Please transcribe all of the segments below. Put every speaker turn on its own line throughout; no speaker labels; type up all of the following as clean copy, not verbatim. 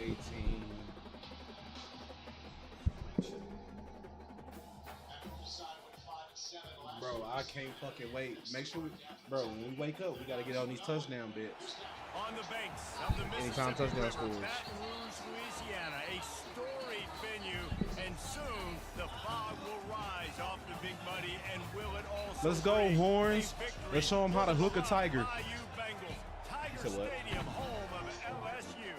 18. Bro, I can't fucking wait. Make sure bro, when we wake up, we gotta get on these touchdown bets.
On the banks of the
Anytime
Mississippi
touchdown
River,
scores.
Baton Rouge, Louisiana, a storied venue, and soon the fog will rise off the Big Muddy, and will it also
Let's go, Horns. Let's show them how to hook a tiger.
Tiger Stadium, home of LSU.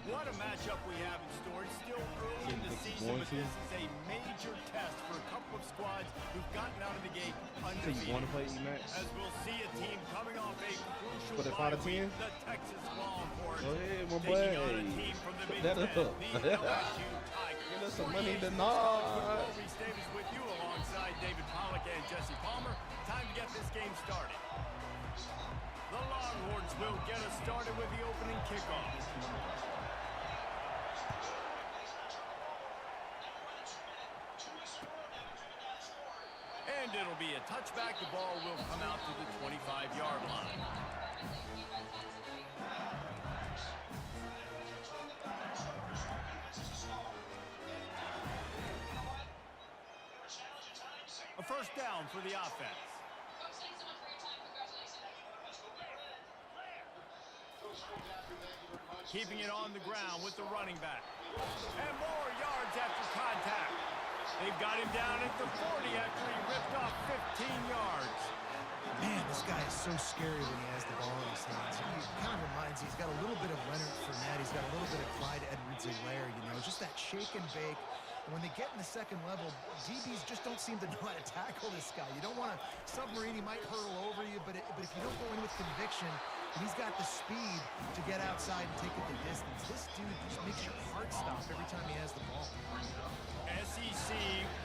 What a matchup we have in store. It's still early in the season, but this is a major test for a couple of squads who've gotten out of the gate undefeated. As we'll see a team coming off a crucial bye week, the Texas Longhorns.
Go ahead, my boy.
Taking on a team from the Big Ten, the LSU Tigers.
Give us some money tonight.
Reese Davis with you alongside David Pollack and Jesse Palmer. Time to get this game started. The Longhorns will get us started with the opening kickoff. And it'll be a touchback. The ball will come out to the 25-yard line. A first down for the offense. Keeping it on the ground with the running back. And more yards after contact. They've got him down at the 40 after he ripped off 15 yards.
Man, this guy is so scary when he has the ball in his hands. He kind of reminds me, he's got a little bit of Leonard Fournette. He's got a little bit of Clyde Edwards-Helaire, you know, just that shake and bake. And when they get in the second level, DBs just don't seem to know how to tackle this guy. You don't want to submarine, he might hurtle over you, but if you don't go in with conviction, and he's got the speed to get outside and take it the distance. This dude just makes your heart stop every time he has the ball.
SEC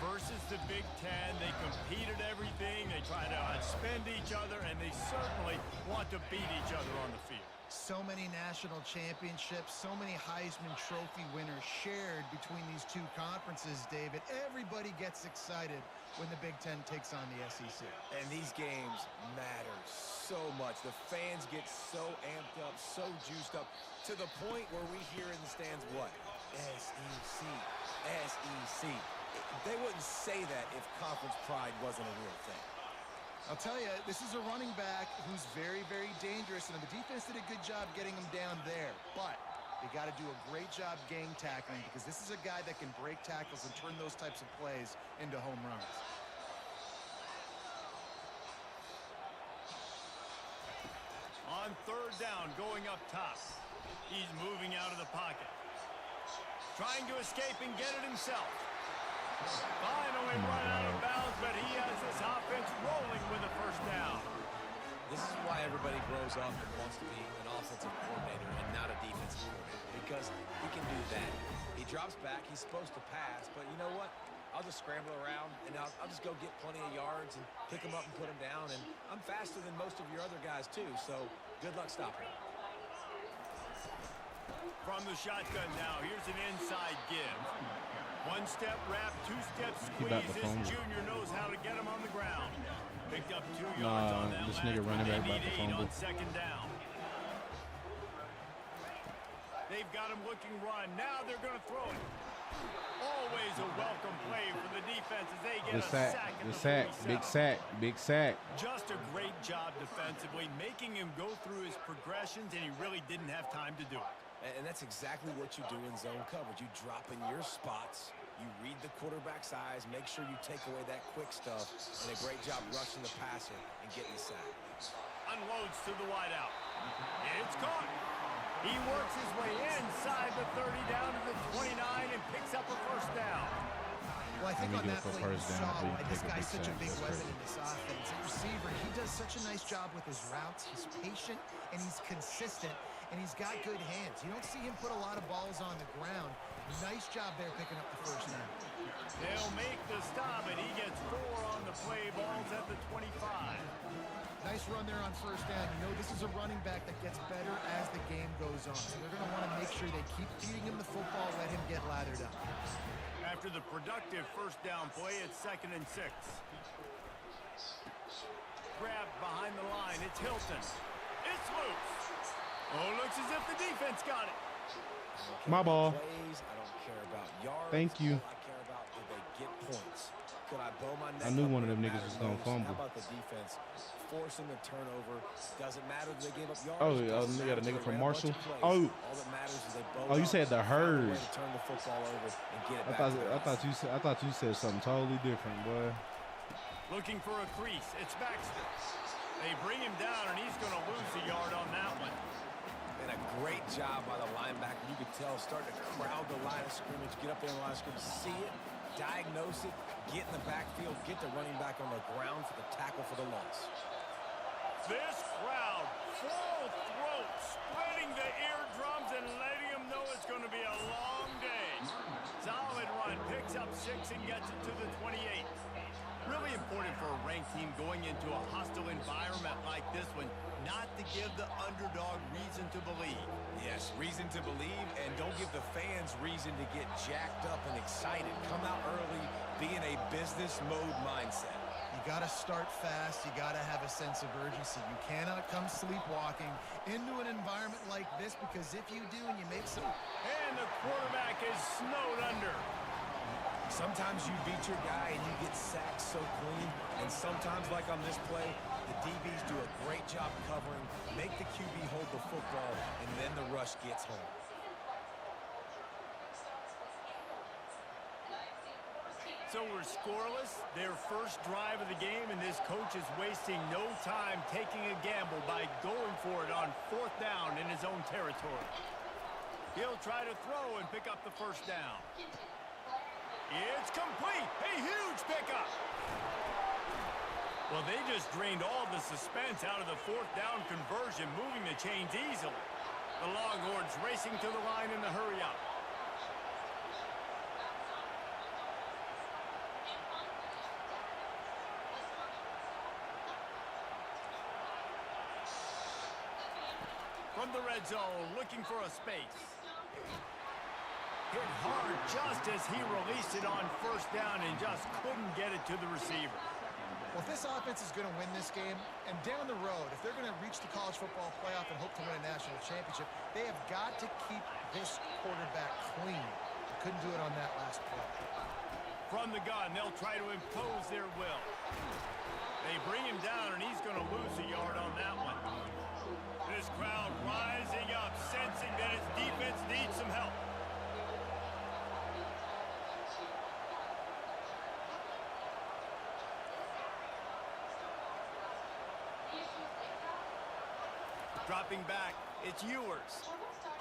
versus the Big Ten. They compete at everything. They try to outspend each other, and they certainly want to beat each other on the field.
So many national championships, so many Heisman Trophy winners shared between these two conferences, David. Everybody gets excited when the Big Ten takes on the SEC.
And these games matter so much. The fans get so amped up, so juiced up, to the point where we hear in the stands what? SEC, SEC. They wouldn't say that if conference pride wasn't a real thing.
I'll tell you, this is a running back who's very, very dangerous, and the defense did a good job getting him down there. But they got to do a great job gang tackling, because this is a guy that can break tackles and turn those types of plays into home runs.
On third down, going up top. He's moving out of the pocket. Trying to escape and get it himself. Finally run out of bounds, but he has this offense rolling with a first down.
This is why everybody grows up and wants to be an offensive coordinator and not a defensive coordinator, because he can do that. He drops back, he's supposed to pass, but you know what? I'll just scramble around, and I'll just go get plenty of yards and pick him up and put him down, and I'm faster than most of your other guys, too, so good luck stopping him.
From the shotgun now, here's an inside give. One-step wrap, two-step squeeze. This junior knows how to get him on the ground. Picked up 2 yards on that
this
last
nigga running back
one. They
about
need
the
8
fumble.
on second down. They've got him looking run. Now they're going to throw it. Always a welcome play for the defense as they get a sack at the 47.
Big sack.
Just a great job defensively, making him go through his progressions, and he really didn't have time to do it.
And that's exactly what you do in zone coverage. You drop in your spots, you read the quarterback's eyes, make sure you take away that quick stuff, and a great job rushing the passer and getting the sack.
Unloads to the wideout. It's caught. He works his way inside the 30 down to the 29 and picks up a first down.
Well, I think on that play you saw why this guy's such a big weapon in this offense. At receiver, he does such a nice job with his routes. He's patient, and he's consistent, and he's got good hands. You don't see him put a lot of balls on the ground. Nice job there picking up the first down.
They'll make the stop, and he gets 4 on the play. Ball's at the 25.
Nice run there on first down. You know, this is a running back that gets better as the game goes on. So they're going to want to make sure they keep feeding him the football, let him get lathered up.
After the productive first down play, it's 2nd and 6. Grabbed behind the line. It's Hilton. It's loose. Oh, looks as if the defense got it.
My ball.
Plays. I don't care about yards.
Thank you.
All I care about, did they get points? Could I bow my neck
I knew
up
one of
when
them
it
niggas
mattered
was gonna
most?
fumble.
How about the defense forcing the turnover? Doesn't matter that they gave up yards.
Oh,
Doesn't
you got a
matter
nigga
if they
from
ran a bunch
Marshall?
of plays.
Oh.
All that matters is they bow
Oh, you
up,
said the
find a way
herd.
to turn the football over and get it
I
back to their offense.
thought you said something totally different, boy.
Looking for a crease. It's Baxter. They bring him down, and he's going to lose a yard on that one.
And a great job by the linebacker. You could tell starting to crowd the line of scrimmage, get up there in the line of scrimmage, see it, diagnose it, get in the backfield, get the running back on the ground for the tackle for the loss.
This crowd, full throat, spreading the eardrums and letting them know it's going to be a long day. Solid run, picks up 6 and gets it to the 28. Really important for a ranked team going into a hostile environment like this one, not to give the underdog reason to believe.
Yes, reason to believe, and don't give the fans reason to get jacked up and excited. Come out early, be in a business mode mindset.
You got to start fast. You got to have a sense of urgency. You cannot come sleepwalking into an environment like this, because if you do and you make some...
And the quarterback is snowed under.
Sometimes you beat your guy and you get sacked so clean, and sometimes, like on this play, the DBs do a great job covering, make the QB hold the football, and then the rush gets home.
So we're scoreless, their first drive of the game, and this coach is wasting no time taking a gamble by going for it on 4th down in his own territory. He'll try to throw and pick up the first down. It's complete. A huge pickup. Well, they just drained all the suspense out of the 4th down conversion, moving the chains easily. The Longhorns racing to the line in the hurry-up. From the red zone, looking for a space. Hit hard just as he released it on 1st down and just couldn't get it to the receiver.
Well, if this offense is going to win this game, and down the road, if they're going to reach the college football playoff and hope to win a national championship, they have got to keep this quarterback clean. They couldn't do it on that last play.
From the gun, they'll try to impose their will. They bring him down, and he's going to lose a yard on that one. This crowd rising up, sensing that its defense needs some help. Dropping back, it's Ewers.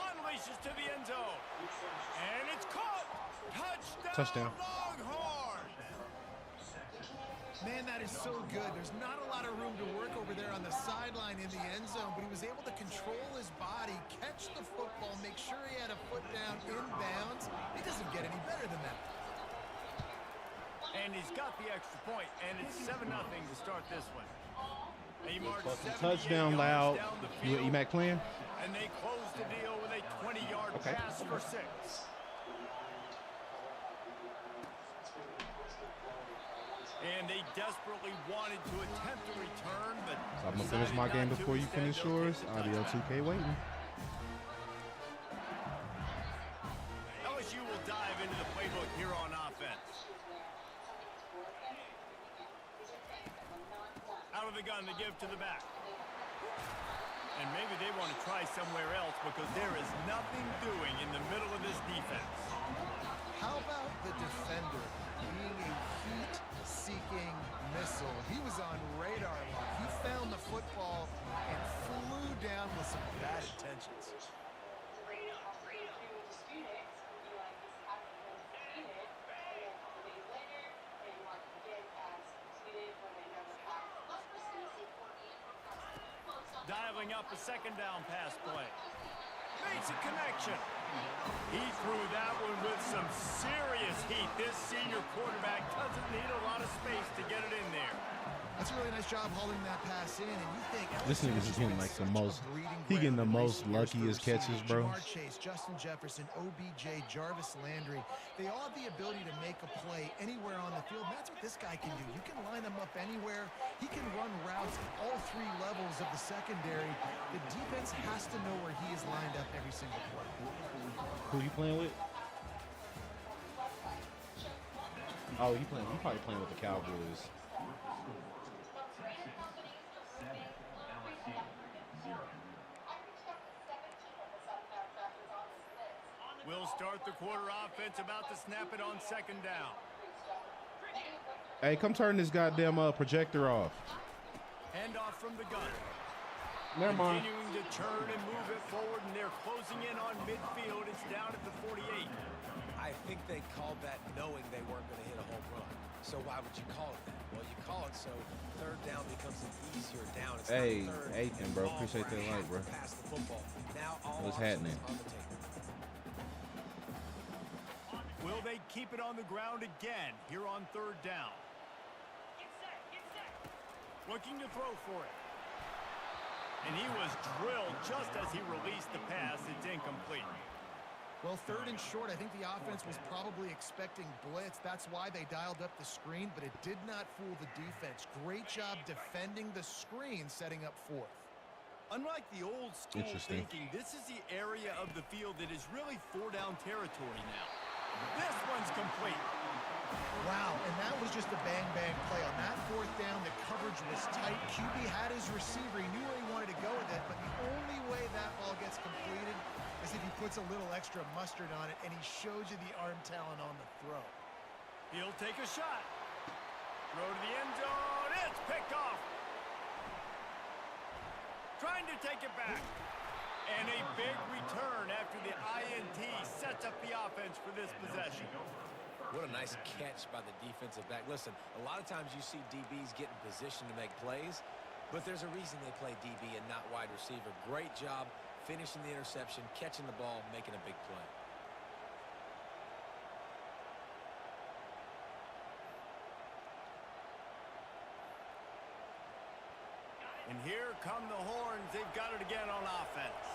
Unleashes to the end zone. And it's caught. Touchdown. Longhorn.
Man, that is so good. There's not a lot of room to work over there on the sideline in the end zone, but he was able to control his body, catch the football, make sure he had a foot down inbounds. It doesn't get any better than that.
And he's got the extra point, and it's 7-0 to start this one. He marched
Touchdown loud. You and EMAC playing?
And they close the deal with a 20-yard pass for 6. And they desperately wanted to attempt a return, but
So I'm going to finish my game before you finish yours. I'll be on 2K waiting.
LSU will dive into the playbook here on offense. Out of the gun to give to the back. And maybe they want to try somewhere else because there is nothing doing in the middle of this defense.
How about the defender being a heat-seeking missile? He was on radar lock. He found the football and flew down with some bad intentions.
Dialing up a 2nd down pass play. Makes a connection. He threw that one with some serious heat. This senior quarterback doesn't need a lot of space to get it in there.
That's a really nice job holding that pass in, and you think
This nigga's getting like the most, he getting the most luckiest catches, bro.
Jamar Chase, Justin Jefferson, OBJ, Jarvis Landry, they all have the ability to make a play anywhere on the field. And that's what this guy can do. You can line him up anywhere. He can run routes at all 3 levels fundamentals of the secondary, the defense has to know where he is lined up every single play.
Who you playing with? Oh, he probably playing with the Cowboys.
We'll start the quarter offense about to snap it on second down.
Hey, come turn this goddamn projector off.
Handoff from the gunner.
Never mind.
Continuing to turn and move it forward, and they're closing in on midfield. It's down at the 48.
I think they called that knowing they weren't going to hit a home run. So why would you call it that? Well, you call it so third down becomes an easier down. It's
Hey,
not third
Ethan,
and
bro,
ball
appreciate
for a
that
half
light, bro.
to pass the football. Now all
What's
options
happening?
on the table.
Will they keep it on the ground again here on third down? Looking to throw for it. And he was drilled just as he released the pass. It's incomplete.
Well, third and short, I think the offense was probably expecting blitz. That's why they dialed up the screen, but it did not fool the defense. Great job defending the screen, setting up fourth.
Unlike the old school thinking, this is the area of the field that is really four-down territory now. This one's complete.
Wow, and that was just a bang-bang play. On that fourth down, the coverage was tight. QB had his receiver. He knew where he wanted to go with it, but the only way that ball gets completed is if he puts a little extra mustard on it, and he shows you the arm talent on the throw.
He'll take a shot. Throw to the end zone. It's picked off. Trying to take it back. And a big return after the INT sets up the offense for this possession.
What a nice catch by the defensive back. Listen, a lot of times you see DBs get in position to make plays, but there's a reason they play DB and not wide receiver. Great job finishing the interception, catching the ball, making a big play.
And here come the Horns. They've got it again on offense.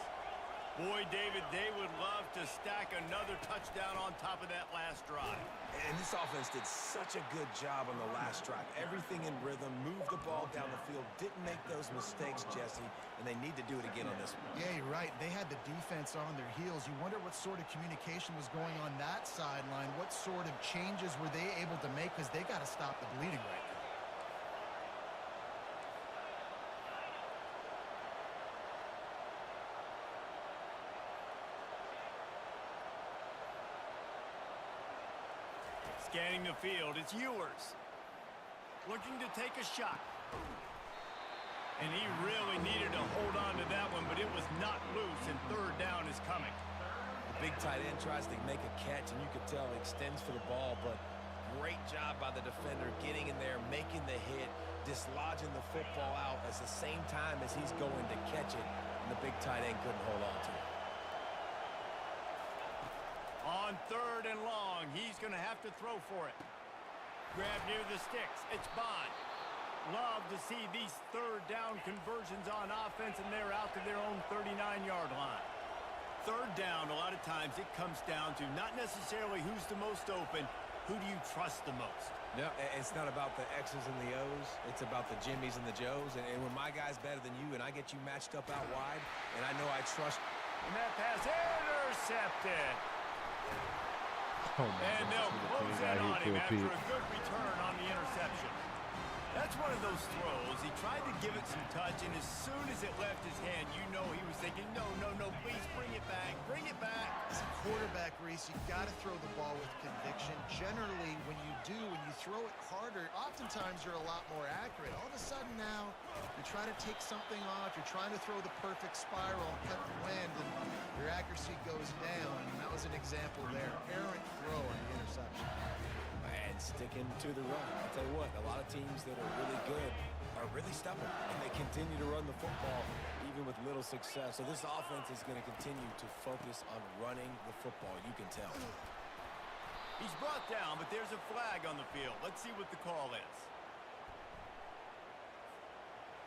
Boy, David, they would love to stack another touchdown on top of that last drive.
And this offense did such a good job on the last drive. Everything in rhythm, moved the ball down the field, didn't make those mistakes, Jesse, and they need to do it again on this one.
Yeah, you're right. They had the defense on their heels. You wonder what sort of communication was going on that sideline. What sort of changes were they able to make, because they got to stop the bleeding right now.
Scanning the field, it's Ewers. Looking to take a shot. And he really needed to hold on to that one, but it was not loose, and third down is coming.
The big tight end tries to make a catch, and you could tell he extends for the ball, but great job by the defender getting in there, making the hit, dislodging the football out at the same time as he's going to catch it, and the big tight end couldn't hold on to it.
On third and long, he's going to have to throw for it. Grab near the sticks. It's Bond. Love to see these third down conversions on offense, and they're out to their own 39-yard line. Third down, a lot of times it comes down to not necessarily who's the most open, who do you trust the most?
No, it's not about the X's and the O's. It's about the Jimmies and the Joes. And when my guy's better than you and I get you matched up out wide, and I know I trust.
And that pass intercepted. And they'll close in on him after a good return on the interception. That's one of those throws. He tried to give it some touch, and as soon as it left his hand, you know he was thinking, no, please bring it back. Bring it back.
As a quarterback, Reese, you've got to throw the ball with conviction. Generally, when you do, when you throw it harder, oftentimes you're a lot more accurate. All of a sudden now, you're trying to take something off. You're trying to throw the perfect spiral and cut the wind, and your accuracy goes down. And that was an example there. Errant throw on the interception.
And sticking to the run. I'll tell you what, a lot of teams that are really good are really stubborn, and they continue to run the football even with little success. So this offense is going to continue to focus on running the football. You can tell.
He's brought down, but there's a flag on the field. Let's see what the call is.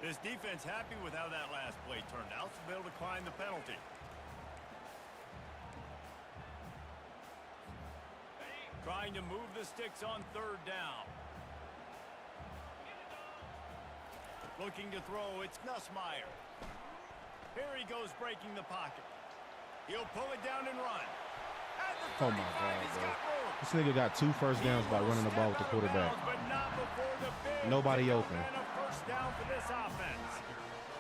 This defense happy with how that last play turned out, so they'll decline the penalty. Trying to move the sticks on third down. Looking to throw, it's Nussmeier. Here he goes breaking the pocket. He'll pull it down and run. At the 35,
Oh my God,
he's
bro.
got room.
This nigga got 2 first downs by running the ball with the quarterback.
But not before the big
Nobody
pickup
open.
and a first down for this offense.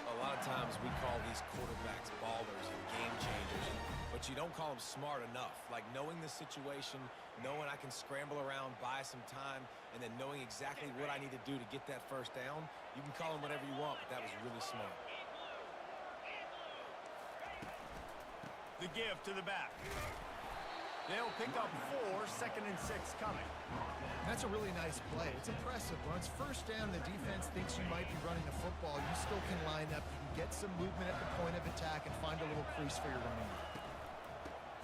A lot of times we call these quarterbacks ballers and game changers, but you don't call them smart enough. Like knowing the situation, knowing I can scramble around, buy some time, and then knowing exactly what I need to do to get that first down. You can call them whatever you want, but that was really smart.
The give to the back. They'll pick up 4, 2nd and 6 coming.
That's a really nice play. It's impressive. When it's first down, the defense thinks you might be running the football. You still can line up. You can get some movement at the point of attack and find a little crease for your running.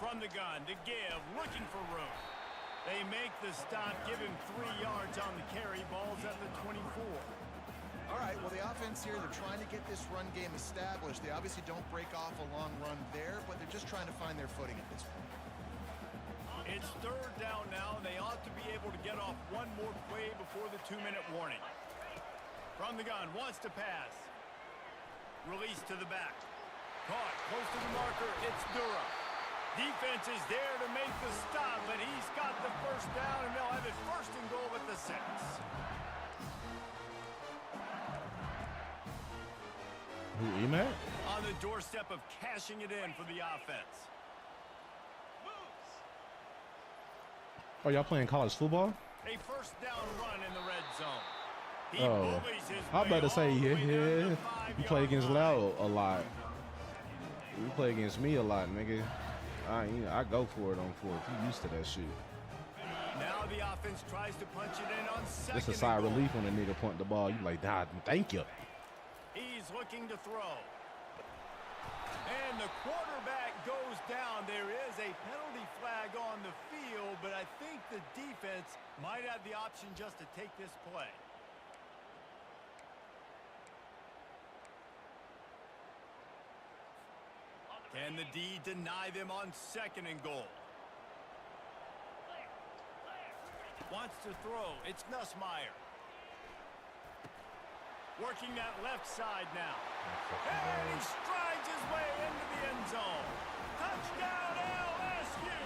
From the gun, to give, looking for room. They make the stop, give him 3 yards on the carry. Ball's at the 24.
All right, well, the offense here, they're trying to get this run game established. They obviously don't break off a long run there, but they're just trying to find their footing at this point.
It's 3rd down now. They ought to be able to get off one more play before the 2-minute warning. From the gun, wants to pass. Release to the back. Caught, close to the marker. It's Durham. Defense is there to make the stop, but he's got the first down, and they'll have it 1st and goal at the 6.
Who, Emac?
On the doorstep of cashing it in for the offense.
Oh, y'all playing college football?
A first down run in the red zone. He
Oh,
bullies his
I
way
better say,
all the way down to the
yeah.
5-yard
You play against
line.
Lau a lot. You play against me a lot, nigga. I go for it on 4th. You used to that shit.
Now the offense tries to punch it in on 2nd.
It's a sigh of relief when a nigga punt the ball. You like, nah, thank you.
He's looking to throw. And the quarterback goes down. There is a penalty flag on the field, but I think the defense might have the option just to take this play. Can the D deny them on 2nd and goal? Wants to throw. It's Nussmeier. Working that left side now. And he strides his way into the end zone. Touchdown LSU!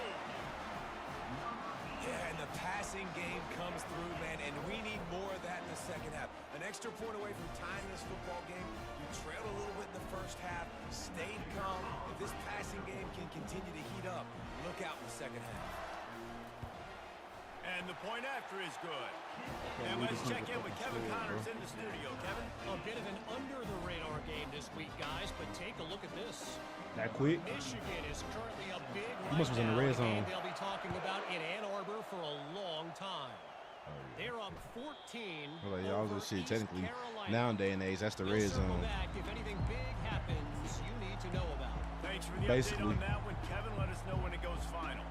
Yeah, and the passing game comes through, man, and we need more of that in the second half. An extra point away from tying this football game. You trailed a little bit in the first half, stayed calm. If this passing game can continue to heat up, look out in the second half.
And the point after is good. And let's check in with Kevin Connors in the studio. Kevin?
A bit of an under-the-radar game this week, guys, but take a look at this.
That quick?
Michigan is currently a big
You must was in the red zone.
and they'll be talking about in Ann Arbor for a long time. They're up 14
Well, like, y'all
over
just shit,
East
technically,
Carolina.
nowadays and age, that's the
We'll
red
circle
zone.
back if anything big happens you need to know about.
Thanks for the
Basically.
update on that one, Kevin. Let us know when it goes final.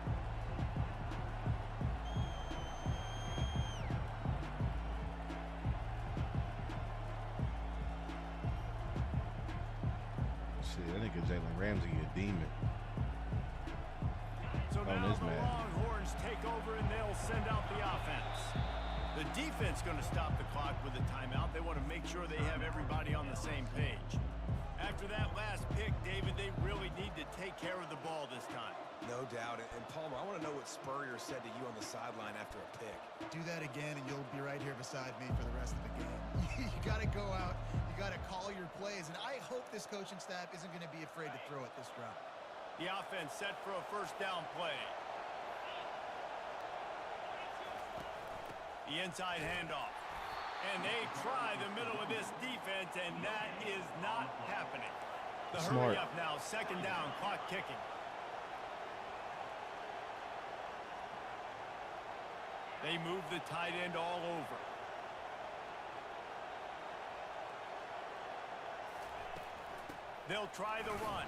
Shit, that nigga Jalen Ramsey a demon.
So now
this
the
man.
Longhorns take over and they'll send out the offense. The defense going to stop the clock with a timeout. They want to make sure they have everybody on the same page. After that last pick, David, they really need to take care of the ball this time.
No doubt. And Palmer, I want to know what Spurrier said to you on the sideline after a pick.
Do that again, and you'll be right here beside me for the rest of the game. You got to go out. You got to call your plays, and I hope this coaching staff isn't going to be afraid to throw it this route.
The offense set for a first down play. The inside handoff. And they try the middle of this defense, and that is not happening. The
Smart.
hurry up now, 2nd down, clock kicking. They move the tight end all over. They'll try the run.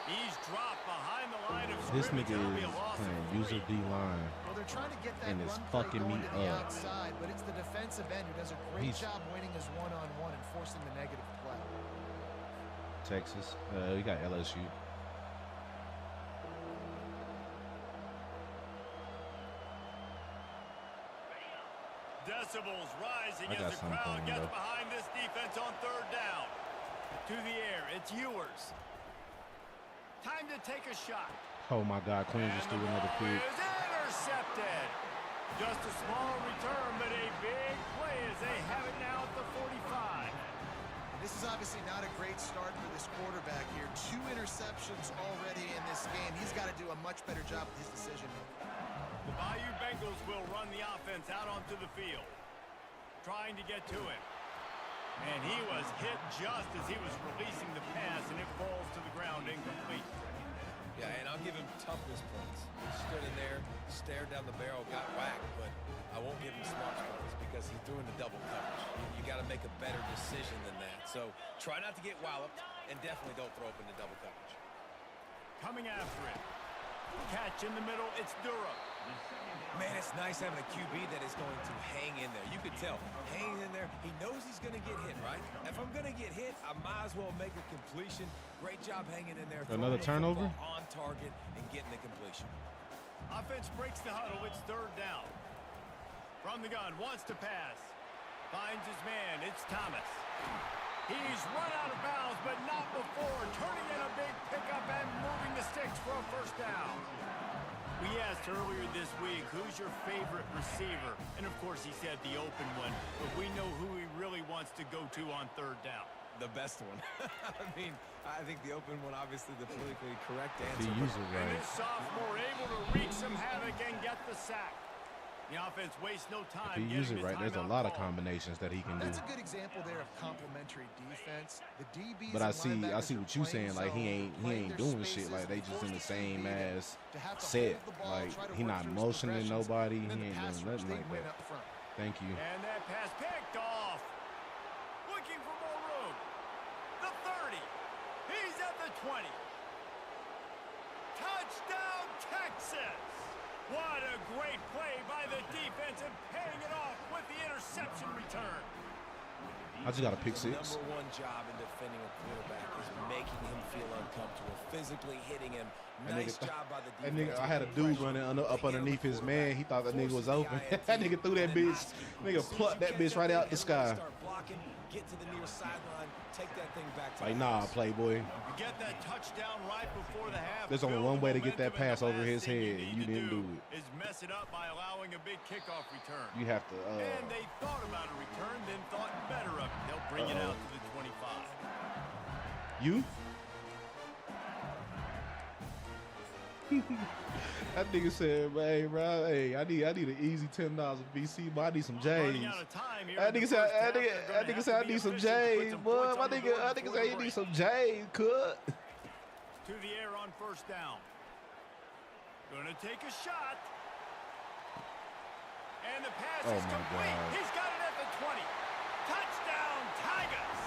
He's dropped behind the line of
This
scrimmage.
nigga
It'll be a
is
loss of
playing
3.
user D-line.
Well, they're trying to get that
And it's
run play
fucking
going
me
to the
up.
outside, but it's the defensive end who does a great
He's-
job winning his one-on-one and forcing the negative play.
Texas. We got LSU.
Decibels is rising
I got
as the
something
crowd
for him,
gets
though.
behind this defense on third down. To the air, it's Ewers. Time to take a shot.
Oh my God, Queen just
And
threw
the
another
ball
pick.
is intercepted. Just a small return, but a big play as they have it now at the 45.
This is obviously not a great start for this quarterback here. 2 interceptions already in this game. He's got to do a much better job with his decision making.
The Bayou Bengals will run the offense out onto the field, trying to get to him. And he was hit just as he was releasing the pass, and it falls to the ground incomplete.
Yeah, and I'll give him toughness points. He stood in there, stared down the barrel, got whacked, but I won't give him smarts points because he threw into double coverage. You got to make a better decision than that. So try not to get walloped, and definitely don't throw up into double coverage.
Coming after it. Catch in the middle, it's Durham.
Man, it's nice having a QB that is going to hang in there. You could tell, hanging in there, he knows he's going to get hit, right? If I'm going to get hit, I might as well make a completion. Great job hanging in there.
Another turnover?
On target and getting the completion.
Offense breaks the huddle, it's third down. From the gun, wants to pass. Finds his man, it's Thomas. He's run out of bounds, but not before. Turning in a big pickup and moving the sticks for a first down. We asked earlier this week, who's your favorite receiver? And of course he said the open one, but we know who he really wants to go to on third down.
The best one. I mean, I think the open one, obviously the politically correct
The
answer.
user
And
right.
this sophomore able to wreak some havoc and get the sack. The offense wastes no time.
If you use
getting
it
the
right, there's a
timeout
lot of
call.
combinations that he can do.
That's a good example there of complementary defense. The DBs
But I
and
see
linebackers
what
are
you
playing
saying. Like he
zone,
ain't
playing their
doing shit.
spaces,
Like they just in the
force the
same
QB
ass
to have to
set.
hold the ball,
Like
try to
he
work
not
through his
motioning
progressions,
nobody.
and then
He
the
ain't
pass
doing
rush,
nothing
they
like
win
that.
up front.
Thank you.
And that pass picked off. Looking for more room. The 30. He's at the 20. Touchdown, Texas. What a great play by the defense and paying it off with the interception return.
I just got a pick six.
Number one job in defending a quarterback is making him feel uncomfortable, physically hitting him. Nice job by the
That
defense.
nigga, I had a dude running up underneath his man. He thought that nigga was open. That nigga threw that bitch. Nigga plucked that bitch right out the sky.
Start blocking, get to the near sideline, take that thing back to
Like,
the
nah,
house.
playboy.
You get that touchdown right before the half.
There's only
Build
one
the
way to get that
momentum, and
pass
the
over
last
his
thing
head,
need
and you
to
didn't do it.
Is mess it up by allowing a big kickoff return.
You have to.
And they thought about a return, then thought better of it. They'll bring it out to the 25.
You? That nigga said, "Hey, bro, hey, I need an easy $10 of BC, but I need some
Running
J's."
out of time here
That
in the
nigga said,
first half.
that
They're
nigga
gonna
said,
have
I
to be
need some
efficient to put
J's,
some
boy.
points
My
on the
nigga,
board
that nigga
before
said
the
he
break.
need some J's, cut.
To the air on first down. Gonna take a shot. And the pass
Oh
is
my
complete.
God.
He's got it at the 20. Touchdown, Tigers.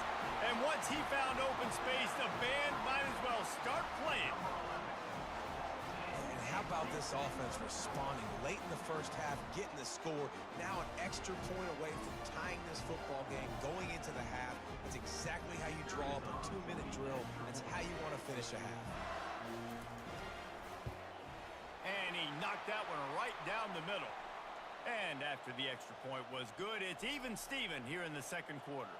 And once he found open space, the band might as well start playing.
And how about this offense responding late in the first half, getting the score, now an extra point away from tying this football game, going into the half. It's exactly how you draw up a 2-minute drill. That's how you want to finish a half.
And he knocked that one right down the middle. And after the extra point was good, it's even Steven here in the second quarter.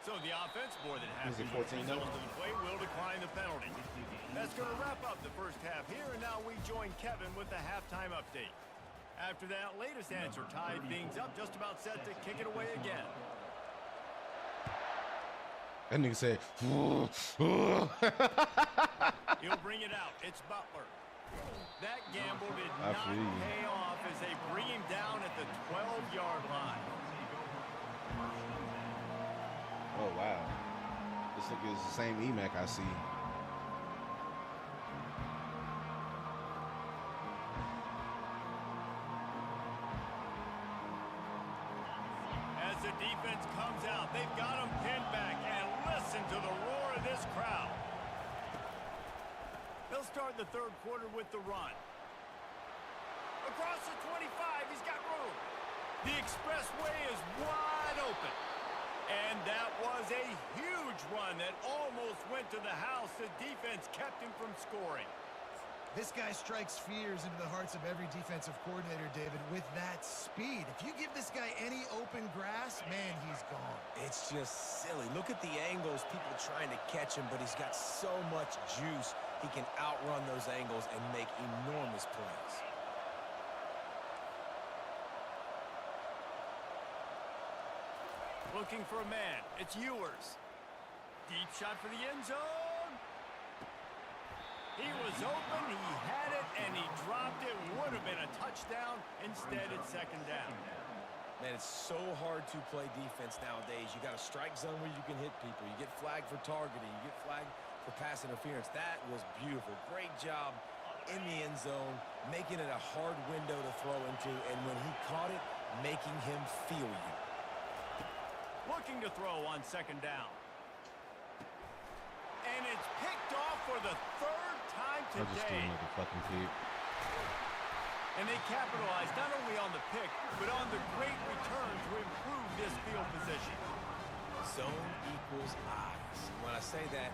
So the offense, more than
Is
happy
it
with the
14
result
now?
of the play, will decline the penalty. That's going to wrap up the first half here, and now we join Kevin with the halftime update. After that latest answer tied things up, just about set to kick it away again.
That nigga said,
He'll bring it out. It's Butler. That gamble did
I
not
feel you.
pay off as they bring him down at the 12-yard line.
"Oh wow, this nigga is the same EMAC I see."
As the defense comes out, they've got him pinned back, and listen to the roar of this crowd. They'll start the third quarter with the run. Across the 25, he's got room. The expressway is wide open. And that was a huge run that almost went to the house. The defense kept him from scoring.
This guy strikes fears into the hearts of every defensive coordinator, David, with that speed. If you give this guy any open grass, man, he's gone.
It's just silly. Look at the angles, people trying to catch him, but he's got so much juice. He can outrun those angles and make enormous plays.
Looking for a man. It's Ewers. Deep shot for the end zone. He was open, he had it, and he dropped it. Would have been a touchdown. Instead, it's second down.
Man, it's so hard to play defense nowadays. You got a strike zone where you can hit people. You get flagged for targeting. You get flagged for pass interference. That was beautiful. Great job in the end zone, making it a hard window to throw into, and when he caught it, making him feel you.
Looking to throw on second down. And it's picked off for the third time
I just threw
today.
another fucking pick.
And they capitalized not only on the pick, but on the great return to improve this field position.
Zone equals eyes. When I say that,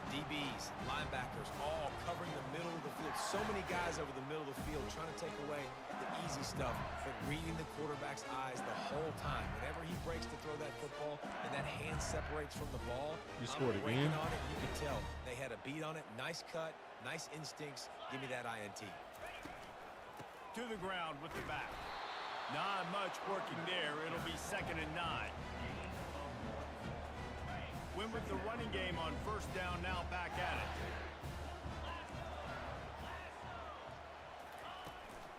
DBs, linebackers, all covering the middle of the field. So many guys over the middle of the field trying to take away the easy stuff, but reading the quarterback's eyes the whole time. Whenever he breaks to throw that football and that hand separates from the ball,
You scored
breaking
again?
on it, you can tell they had a beat on it. Nice cut, nice instincts. Give me that INT.
To the ground with the back. Not much working there. It'll be 2nd and 9. Win with the running game on first down, now back at it.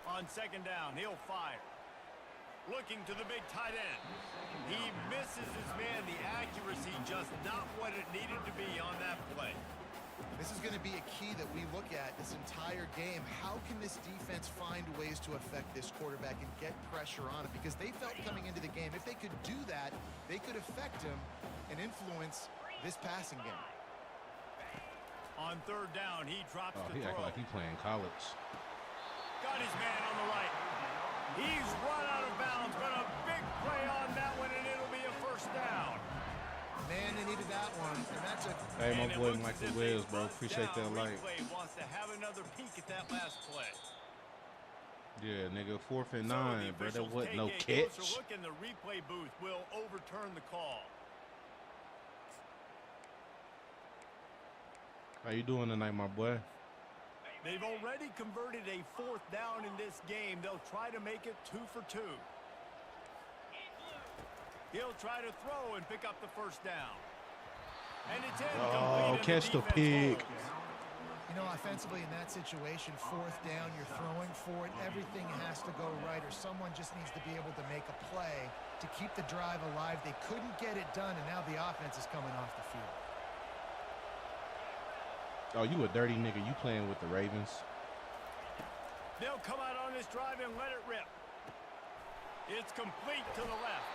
On second down, he'll fire. Looking to the big tight end. He misses his man. The accuracy just not what it needed to be on that play.
This is going to be a key that we look at this entire game. How can this defense find ways to affect this quarterback and get pressure on him? Because they felt coming into the game, if they could do that, they could affect him and influence this passing game.
On third down, he drops
Oh,
the
he
throw.
acting like he playing college.
Got his man on the right. He's run out of bounds, but a big play on that one, and it'll be a first down.
Man, they needed that one, and that's a...
Hey, my
And it
boy
looks
Michael
as if
Wells,
a
bro.
first
Appreciate that
down.
like.
Replay wants to have another peek at that last play.
Yeah, nigga, 4th and
So
9,
the
bro. That
officials
wasn't no
take a closer
catch.
look, and the replay booth will overturn the call.
How you doing tonight, my boy?
They've already converted a 4th down in this game. They'll try to make it 2 for 2. He'll try to throw and pick up the first down. And it's incomplete.
Oh,
and
catch the
defense
pick.
holds.
You know, offensively in that situation, 4th down, you're throwing for it. Everything has to go right, or someone just needs to be able to make a play to keep the drive alive. They couldn't get it done, and now the offense is coming off the field.
Oh, you a dirty nigga. You playing with the Ravens.
They'll come out on this drive and let it rip. It's complete to the left.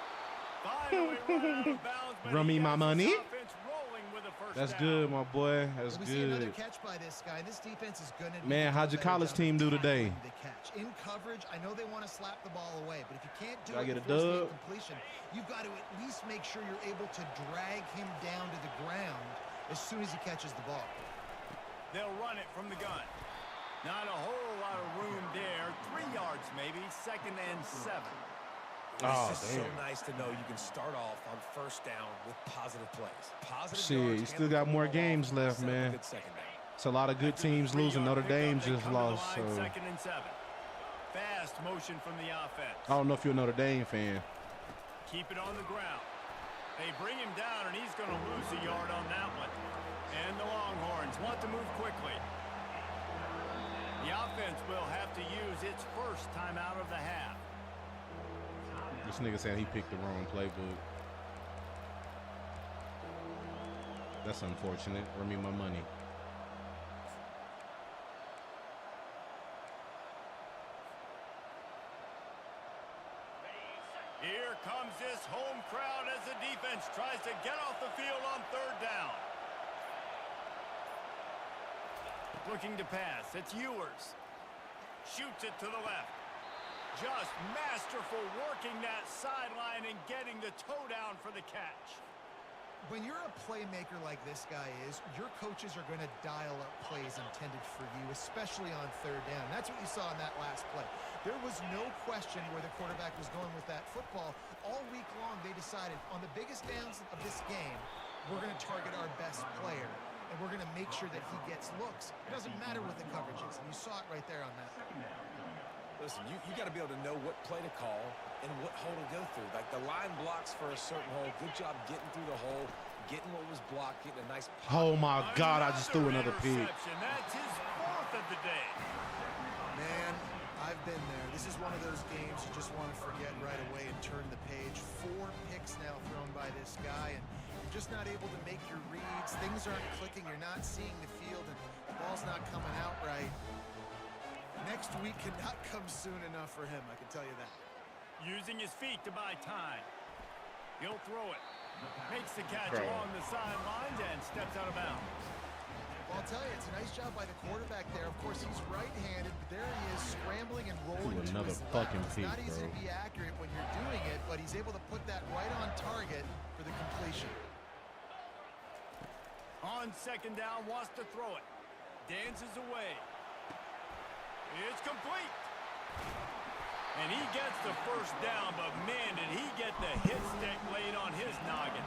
Finally run out of bounds, but
Run me
he
my
has
money.
his offense rolling with a first
That's
down.
good, my boy. That's
We see another
good.
catch by this guy. This defense is going to
Man, how'd your college team do today?
The catch. In coverage, I know they want to slap the ball away, but if you can't do
Gotta
it
get a
and force the
dub.
completion, you've got to at least make sure you're able to drag him down to the ground as soon as he catches the ball.
They'll run it from the gun. Not a whole lot of room there. 3 yards maybe. 2nd and 7.
Oh,
It's just so
damn.
nice to know you can start off on first down with positive plays. Positive
Shit,
yards,
you still
hand the
got more
football off,
games left,
set up a
man.
good second down.
It's a lot of good teams losing. Notre
3-yard
Dame
pickup, they
just
come to the
lost.
line,
So
2nd and 7. Fast motion from the offense.
I don't know if you're a Notre Dame fan.
Keep it on the ground. They bring him down, and he's going to lose a yard on that one. And the Longhorns want to move quickly. The offense will have to use its first timeout of the half.
This nigga said he picked the wrong playbook. That's unfortunate. Run me my money.
Here comes this home crowd as the defense tries to get off the field on 3rd down. Looking to pass. It's Ewers. Shoots it to the left. Just masterful working that sideline and getting the toe down for the catch.
when you're a playmaker like this guy is, your coaches are going to dial up plays intended for you, especially on third down. That's what you saw in that last play. There was no question where the quarterback was going with that football. All week long, they decided on the biggest downs of this game, we're going to target our best player, and we're going to make sure that he gets looks. It doesn't matter what the coverage is, and you saw it right there on that.
Listen, you got to be able to know what play to call and what hole to go through. Like the line blocks for a certain hole. Good job getting through the hole, getting what was blocked, getting a nice pop.
Oh my God, I just threw another pick.
That's his 4th of the day.
Man, I've been there. This is one of those games you just want to forget right away and turn the page. 4 picks now thrown by this guy, and you're just not able to make your reads. Things aren't clicking. You're not seeing the field, and the ball's not coming out right. Next week cannot come soon enough for him, I can tell you that.
Using his feet to buy time. He'll throw it. Makes the catch along the sidelines and steps out of bounds.
Well, I'll tell you, it's a nice job by the quarterback there. Of course, he's right-handed, but there he is scrambling and rolling to
another
his
fucking
left. It's
pick,
not easy
bro.
to be accurate when you're doing it, but he's able to put that right on target for the completion.
On second down, wants to throw it. Dances away. It's complete. And he gets the first down, but man, did he get the hit stick laid on his noggin.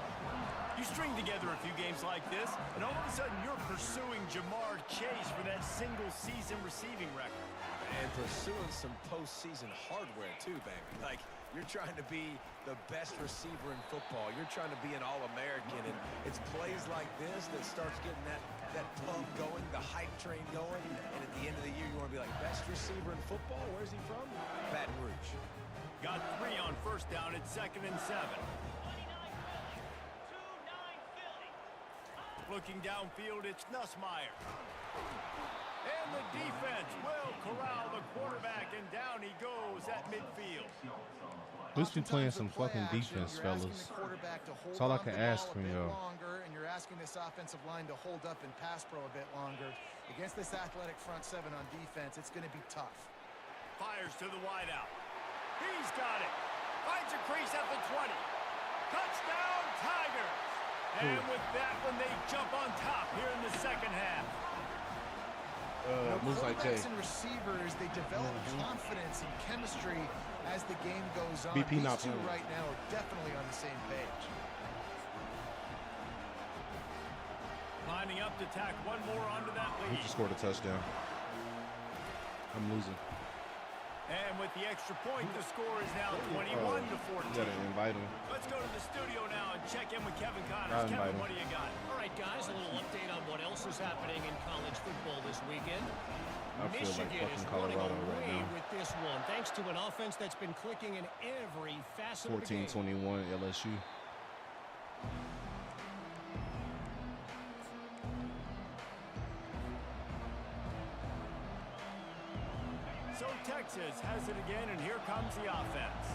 You string together a few games like this, and all of a sudden you're pursuing Jamar Chase for that single-season receiving record.
And pursuing some postseason hardware too, baby. Like, you're trying to be the best receiver in football. You're trying to be an All-American, and it's plays like this that starts getting that pump going, the hype train going, and at the end of the year, you want to be like, best receiver in football? Where's he from? Baton Rouge.
Got 3 on first down at 2nd and 7. Looking downfield, it's Nussmeier. And the defense will corral the quarterback, and down he goes at midfield.
At least we playing some fucking defense, fellas. That's all I can ask from y'all.
And you're asking this offensive line to hold up and pass pro a bit longer. Against this athletic front 7 on defense, it's going to be tough.
Fires to the wideout. He's got it. Finds a crease at the 20. Touchdown, Tigers. And with that one, they jump on top here in the second half.
Moves like Jay.
Quarterbacks and receivers, they develop confidence and chemistry as the game goes on.
BP
These
not
two
playing.
right now are definitely on the same page.
Lining up to tack one more onto that
He
lead.
just scored a touchdown. I'm losing.
And with the extra point, the score is now 21 to 14.
You gotta invite him.
Let's go to the studio now and check in with Kevin Connors.
I'll invite
Kevin,
him.
what do you got?
All right, guys, a little update on what else is happening in college football this weekend.
I feel like
Michigan is
fucking
running
Colorado
away
right now.
with this one, thanks to an offense that's been clicking in every facet of the game.
14-21 LSU.
So Texas has it again, and here comes the offense.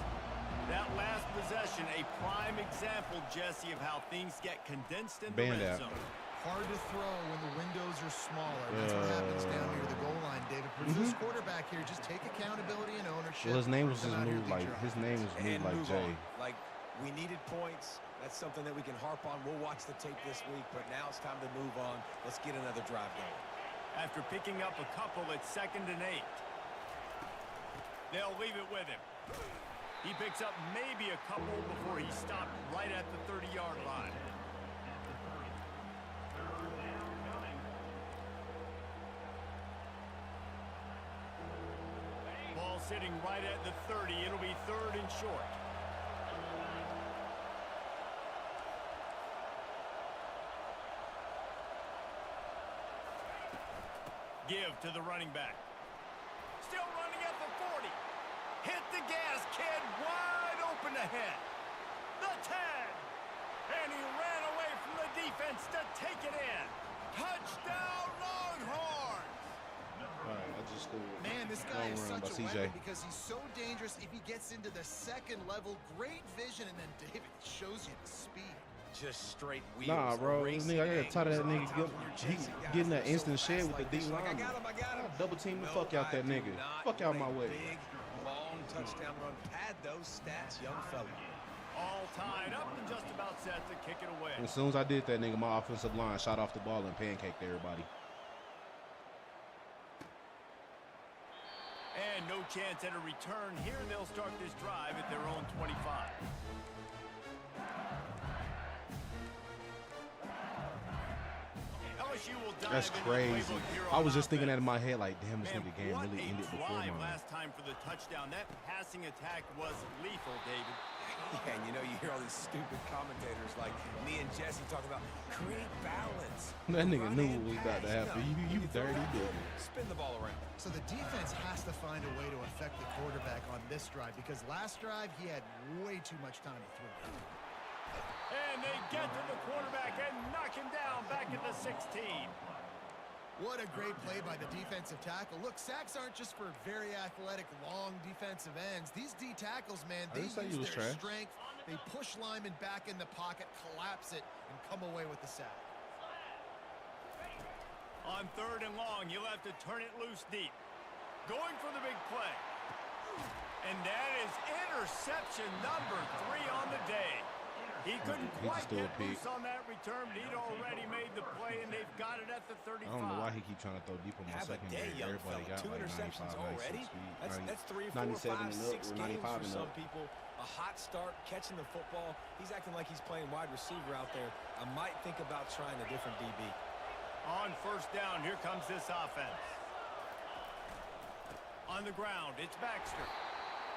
That last possession, a prime example, Jesse, of how things get condensed in the
Band
red
out.
zone.
Hard to throw when the windows are smaller. That's what happens down near the goal line, David. For this quarterback here, just take accountability and ownership.
Well, his name was
Come
just
out here,
moved
lead
like
your
his name was
And
moved like
move
Jay.
on. Like, we needed points. That's something that we can harp on. We'll watch the tape this week, but now it's time to move on. Let's get another drive going.
After picking up a couple at 2nd and 8. They'll leave it with him. He picks up maybe a couple before he stopped right at the 30-yard line. Ball sitting right at the 30. It'll be 3rd and short. Give to the running back. Still running at the 40. Hit the gas, kid. Wide open ahead. The 10. And he ran away from the defense to take it in. Touchdown, Longhorn.
All right, I just scored.
Man, this guy is
Long run by
such a
CJ.
weapon because he's so dangerous if he gets into the second level. Great vision, and then David shows you the speed.
Just straight wheels.
Nah, bro. This
racing
nigga, I got tired of that
angles.
nigga. He getting that instant shed with the D
Like, I
line.
got him, I got him.
Double team the
No,
fuck out
I
that
do
nigga.
not
Fuck out
want
my
a
way.
Big, long touchdown run. Pad those stats, young fella.
All tied up and just about set to kick it away.
As soon as I did that, nigga, my offensive line shot off the ball and pancaked everybody.
And no chance at a return here. They'll start this drive at their own 25. LSU will dive
That's
into the
crazy.
playbook here
I
on
was just thinking that
offense.
in my head, like, damn, this
Man,
nigga game
what
really
a
ended before
drive
mine.
last time for the touchdown. That passing attack was lethal, David.
Yeah, and you know, you hear all these stupid commentators like me and Jesse talk about create balance.
That nigga
Run
knew
and
what was about to
pass.
happen.
No,
You
throw it
dirty
out
dude.
there, spin the ball around.
So the defense has to find a way to affect the quarterback on this drive because last drive he had way too much time to throw.
And they get to the quarterback and knock him down back at the 16.
What a great play by the defensive tackle. Look, sacks aren't just for very athletic, long defensive ends. These D tackles, man,
I
they
didn't say you
use
was
their
trash.
strength. They push linemen back in the pocket, collapse it, and come away with the sack.
On 3rd and long, you'll have to turn it loose deep. Going for the big play. And that is interception number 3 on the day. He couldn't
He
quite
just threw a
get
pick.
loose on that return, but he'd already made the play, and they've got it at the 35.
I don't know why he keep trying to throw deep on my
Have a
secondary.
day, young
Everybody
fella.
got
2
like 95,
interceptions
96
already.
speed.
That's 3, 4,
97
5,
and
6
up, or
games
95
for
and
some
up.
people. A hot start, catching the football. He's acting like he's playing wide receiver out there. I might think about trying a different DB.
On 1st down, here comes this offense. On the ground, it's Baxter.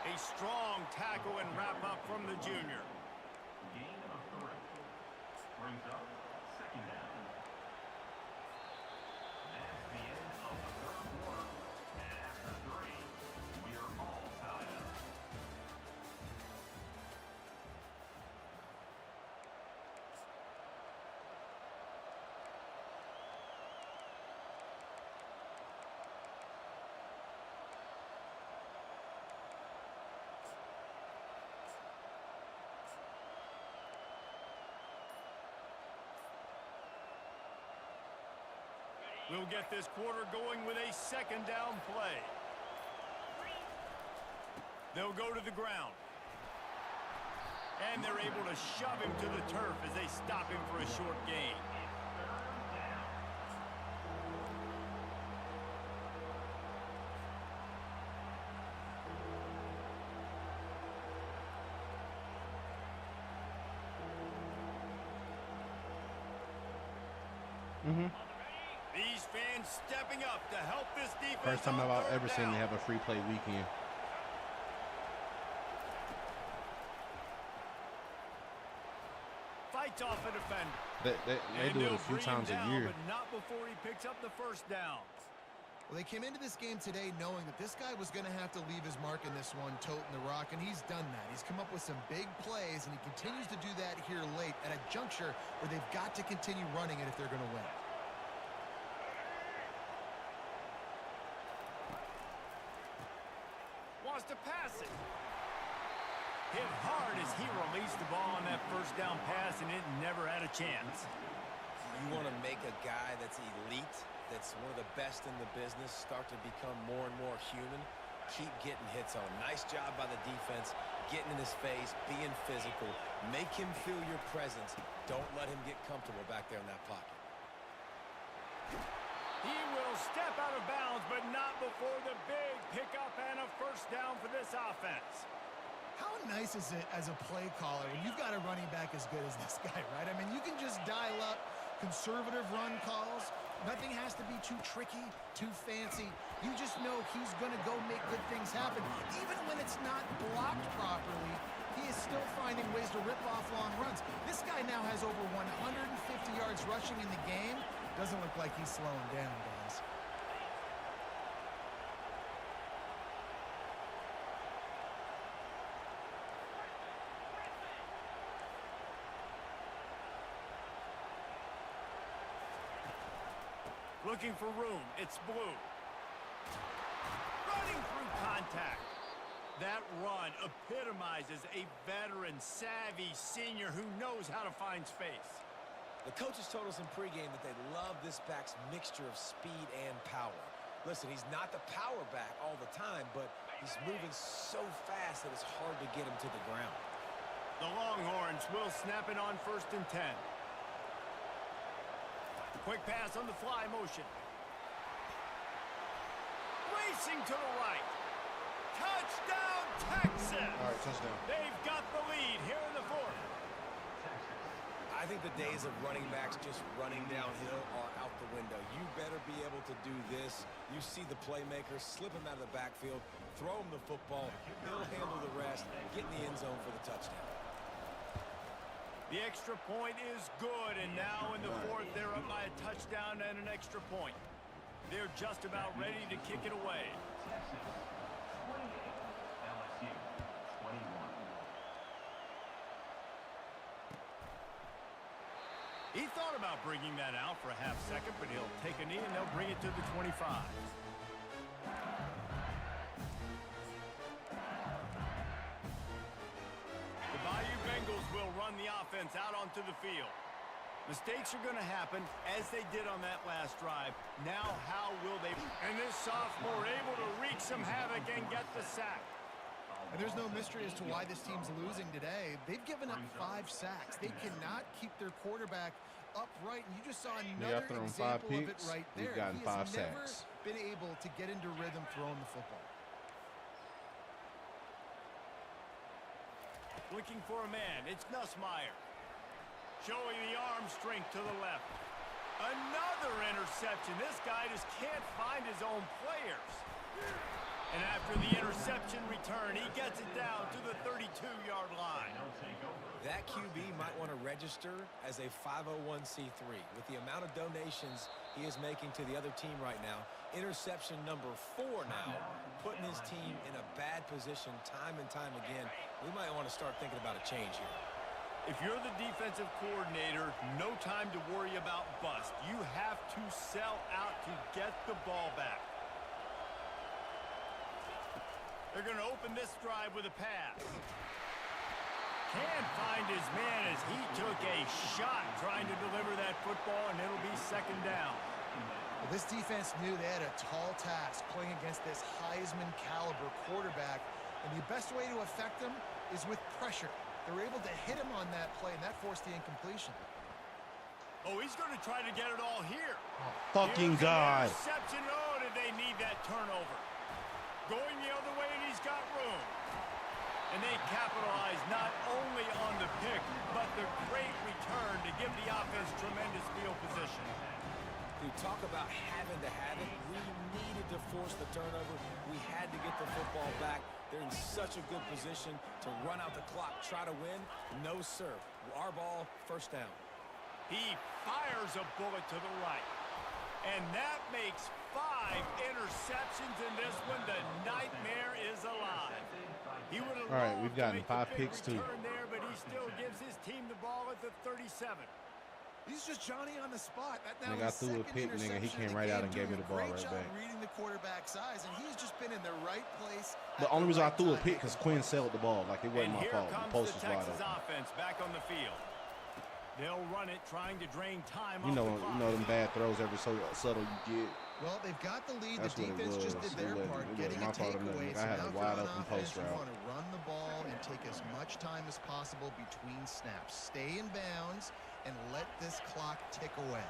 A strong tackle and wrap up from the junior.
Gain of 3. Brings up 2nd down. That's the end of the 3rd quarter. And after 3, we are all tied up.
We'll get this quarter going with a 2nd down play. They'll go to the ground. And they're able to shove him to the turf as they stop him for a short gain. These fans stepping up to help this defense.
First time
on
I've
3rd
ever seen
down.
they have a free play weekend.
Fights off a defender.
They
And
do it a
they'll
few
bring him
times a
down,
year.
but not before he picks up the 1st down.
Well, they came into this game today knowing that this guy was going to have to leave his mark in this one, toting the rock, and he's done that. He's come up with some big plays, and he continues to do that here late at a juncture where they've got to continue running it if they're going to win.
Wants to pass it. Hit hard as he released the ball on that 1st down pass, and it never had a chance.
You want to make a guy that's elite, that's one of the best in the business, start to become more and more human, keep getting hits on him. Nice job by the defense, getting in his face, being physical. Make him feel your presence. Don't let him get comfortable back there in that pocket.
He will step out of bounds, but not before the big pickup and a 1st down for this offense.
How nice is it as a play caller when you've got a running back as good as this guy, right? I mean, you can just dial up conservative run calls. Nothing has to be too tricky, too fancy. You just know he's going to go make good things happen. Even when it's not blocked properly, he is still finding ways to rip off long runs. This guy now has over 150 yards rushing in the game. Doesn't look like he's slowing down, guys.
Looking for room. It's Blue. Running through contact. That run epitomizes a veteran, savvy senior who knows how to find space.
The coaches told us in pregame that they love this back's mixture of speed and power. Listen, he's not the power back all the time, but he's moving so fast that it's hard to get him to the ground.
The Longhorns will snap it on 1st and 10. Quick pass on the fly motion. Racing to the right. Touchdown, Texas!
All right, touchdown.
They've got the lead here in the 4th.
I think the days of running backs just running downhill are out the window. You better be able to do this. You see the playmaker, slip him out of the backfield, throw him the football, he'll handle the rest, get in the end zone for the touchdown.
The extra point is good, and now in the 4th, they're up by a touchdown and an extra point. They're just about ready to kick it away.
Texas 28, LSU 21.
He thought about bringing that out for a half second, but he'll take a knee and they'll bring it to the 25. The Bayou Bengals will run the offense out onto the field. Mistakes are going to happen, as they did on that last drive. Now, how will they? And this sophomore able to wreak some havoc and get the sack.
And there's no mystery as to why this team's losing today. They've given up 5 sacks. They cannot keep their quarterback upright. And you just saw another example of it right there.
He's gotten 5 sacks.
Been able to get into rhythm throwing the football.
Looking for a man. It's Nussmeier. Showing the arm strength to the left. Another interception. This guy just can't find his own players. And after the interception return, he gets it down to the 32-yard line.
That QB might want to register as a 501c3. With the amount of donations he is making to the other team right now, interception number 4 now, putting his team in a bad position time and time again. We might want to start thinking about a change here.
If you're the defensive coordinator, no time to worry about bust. You have to sell out to get the ball back. They're going to open this drive with a pass. Can't find his man as he took a shot trying to deliver that football, and it'll be 2nd down.
Well, this defense knew they had a tall task playing against this Heisman caliber quarterback, and the best way to affect him is with pressure. They were able to hit him on that play, and that forced the incompletion.
Oh, he's going to try to get it all here.
Fucking God.
Interception. Oh, did they need that turnover? Going the other way, and he's got room. And they capitalize not only on the pick, but the great return to give the offense tremendous field position.
We talk about having to have it. We needed to force the turnover. We had to get the football back. They're in such a good position to run out the clock, try to win. No, sir. Our ball, 1st down.
He fires a bullet to the right. And that makes 5 interceptions in this one. The nightmare is alive. He would have
All right, we've gotten 5 picks too.
There, but he still gives his team the ball at the 37.
He's just Johnny on the spot. That now
Nigga, I
his
threw a
second
pick, nigga. He
interception
came
of the
right out
game,
and gave me
doing
the ball
a great
right
job
back.
reading the quarterback's eyes, and he's just been in the right place.
The only reason I threw a pick because Quinn sailed the ball. Like, it wasn't my fault. The post was wide
Texas
open.
offense back on the field. They'll run it, trying to drain time
You know them bad throws every so subtle you get.
Well, they've got the lead.
That's
The
what it
defense just
was.
did their
It
part,
wasn't
getting a
my fault or
takeaway.
nothing.
So
I had a
now if
wide
you're on
open
offense,
post
you
route.
want to run the ball and take as much time as possible between snaps. Stay in bounds and let this clock tick away.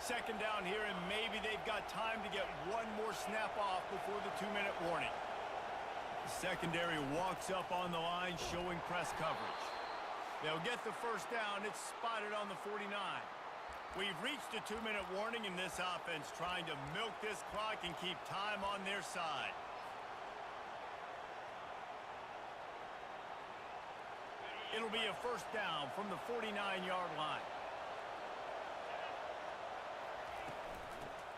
2nd down here, and maybe they've got time to get one more snap off before the 2-minute warning. The secondary walks up on the line, showing press coverage. They'll get the 1st down. It's spotted on the 49. We've reached a 2-minute warning in this offense, trying to milk this clock and keep time on their side. It'll be a 1st down from the 49-yard line.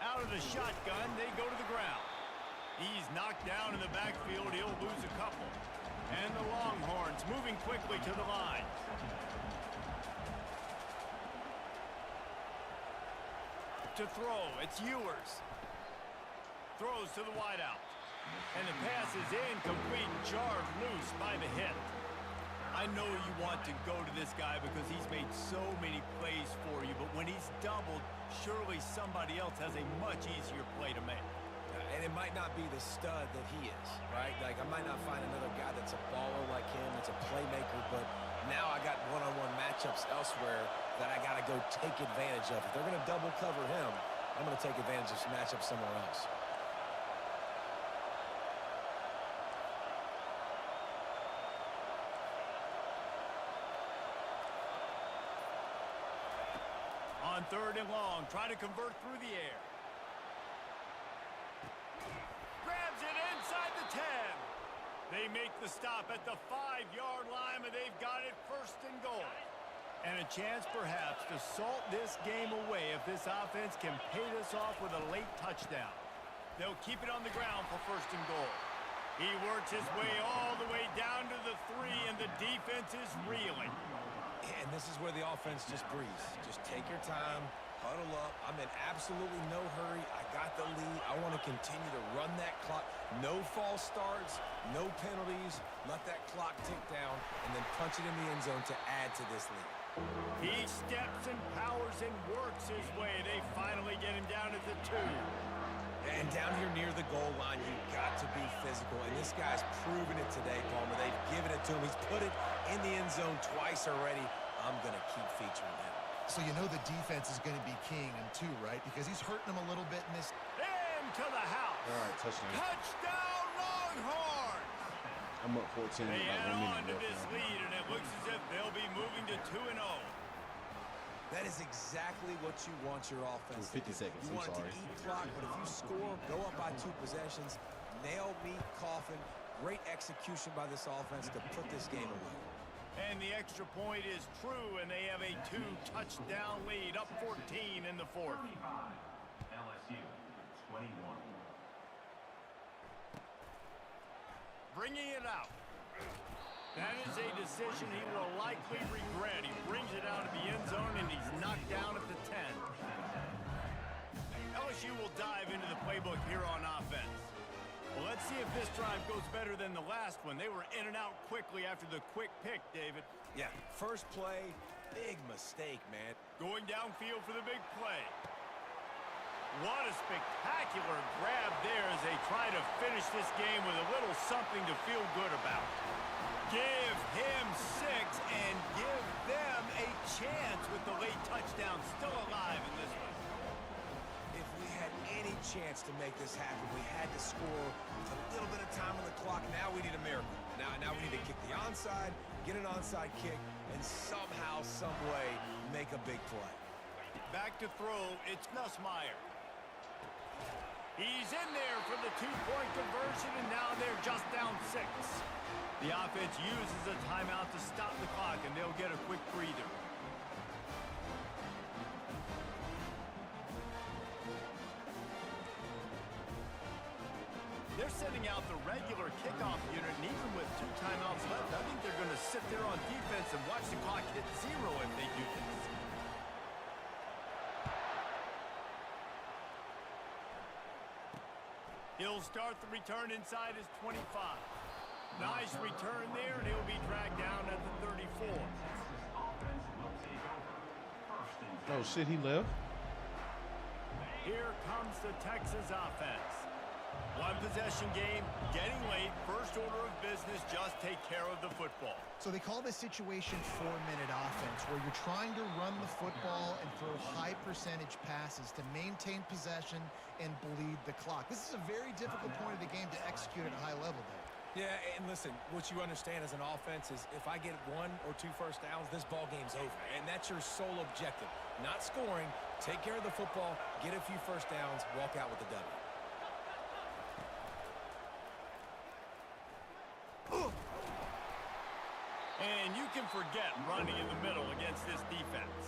Out of the shotgun, they go to the ground. He's knocked down in the backfield. He'll lose a couple. And the Longhorns moving quickly to the line. To throw, it's Ewers. Throws to the wideout. And the pass is incomplete, jarred loose by the hit. I know you want to go to this guy because he's made so many plays for you, but when he's doubled, surely somebody else has a much easier play to make.
And it might not be the stud that he is, right? Like, I might not find another guy that's a baller like him, that's a playmaker, but Now I got one-on-one matchups elsewhere that I got to go take advantage of. If they're going to double cover him, I'm going to take advantage of some matchups somewhere else.
On 3rd and long, try to convert through the air. Grabs it inside the 10. They make the stop at the 5-yard line, and they've got it 1st and goal. And a chance perhaps to salt this game away if this offense can pay this off with a late touchdown. They'll keep it on the ground for 1st and goal. He works his way all the way down to the 3, and the defense is reeling.
And this is where the offense just breathes. Just take your time, huddle up. I'm in absolutely no hurry. I got the lead. I want to continue to run that clock. No false starts, no penalties. Let that clock tick down, and then punch it in the end zone to add to this lead.
He steps and powers and works his way. They finally get him down at the 2.
And down here near the goal line, you've got to be physical. And this guy's proven it today, Palmer. They've given it to him. He's put it in the end zone twice already. I'm going to keep featuring him.
So you know the defense is going to be keying him too, right? Because he's hurting him a little bit in this.
Into the house.
All right, touchdown.
Touchdown, Longhorn.
I'm up 14.
They
about
add
1
on
minute
to
left
this
now.
lead, and it looks as if they'll be moving to 2-0.
That is exactly what you want your offense to
50
do.
seconds,
You
I'm
want
sorry.
it to eat clock, but if you score, go up by 2 possessions, nail meat coffin. Great execution by this offense to put this game away.
And the extra point is true, and they have a 2-touchdown lead, up 14 in the 4th.
35, LSU 21.
Bringing it out. That is a decision he will likely regret. He brings it out of the end zone, and he's knocked down at the 10. LSU will dive into the playbook here on offense. Well, let's see if this drive goes better than the last one. They were in and out quickly after the quick pick, David.
Yeah, first play, big mistake, man.
Going downfield for the big play. What a spectacular grab there as they try to finish this game with a little something to feel good about. Give him 6 and give them a chance with the late touchdown still alive in this one.
If we had any chance to make this happen, we had to score with a little bit of time on the clock. Now we need a miracle. Now we need to kick the onside, get an onside kick, and somehow, some way, make a big play.
Back to throw, it's Nussmeier. He's in there for the 2-point conversion, and now they're just down 6. The offense uses a timeout to stop the clock, and they'll get a quick breather. They're sending out the regular kickoff unit, and even with 2 timeouts left, I think they're going to sit there on defense and watch the clock hit 0 if they do this. He'll start the return inside his 25. Nice return there, and he'll be dragged down at the 34.
Oh, shit, he left?
Here comes the Texas offense. 1 possession game, getting late, first order of business, just take care of the football.
So they call this situation 4-minute offense, where you're trying to run the football and throw high percentage passes to maintain possession and bleed the clock. This is a very difficult point of the game to execute at a high level, Dave.
Yeah, and listen, what you understand as an offense is if I get 1 or 2 first downs, this ball game's over. And that's your sole objective. Not scoring, take care of the football, get a few first downs, walk out with the W.
And you can forget running in the middle against this defense.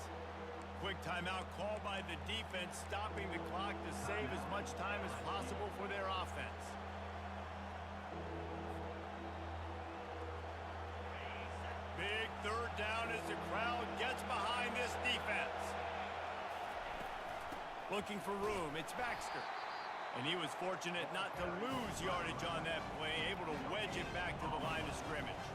Quick timeout called by the defense, stopping the clock to save as much time as possible for their offense. Big 3rd down as the crowd gets behind this defense. Looking for room, it's Baxter. And he was fortunate not to lose yardage on that play, able to wedge it back to the line of scrimmage.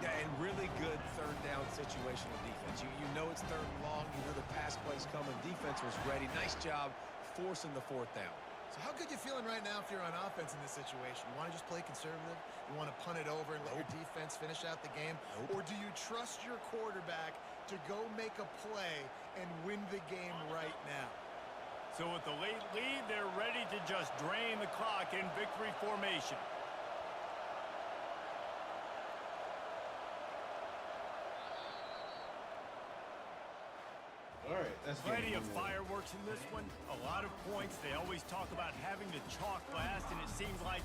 Yeah, and really good 3rd down situational defense. You know it's 3rd and long. You know the pass play's coming. Defense was ready. Nice job forcing the 4th down.
So how good you feeling right now if you're on offense in this situation? You want to just play conservative? You want to punt it over and let your defense finish out the game? Or do you trust your quarterback to go make a play and win the game right now?
So with the late lead, they're ready to just drain the clock in victory formation.
All right, that's
Plenty
game
of
one.
fireworks in this one. A lot of points. They always talk about having to chalk last, and it seems like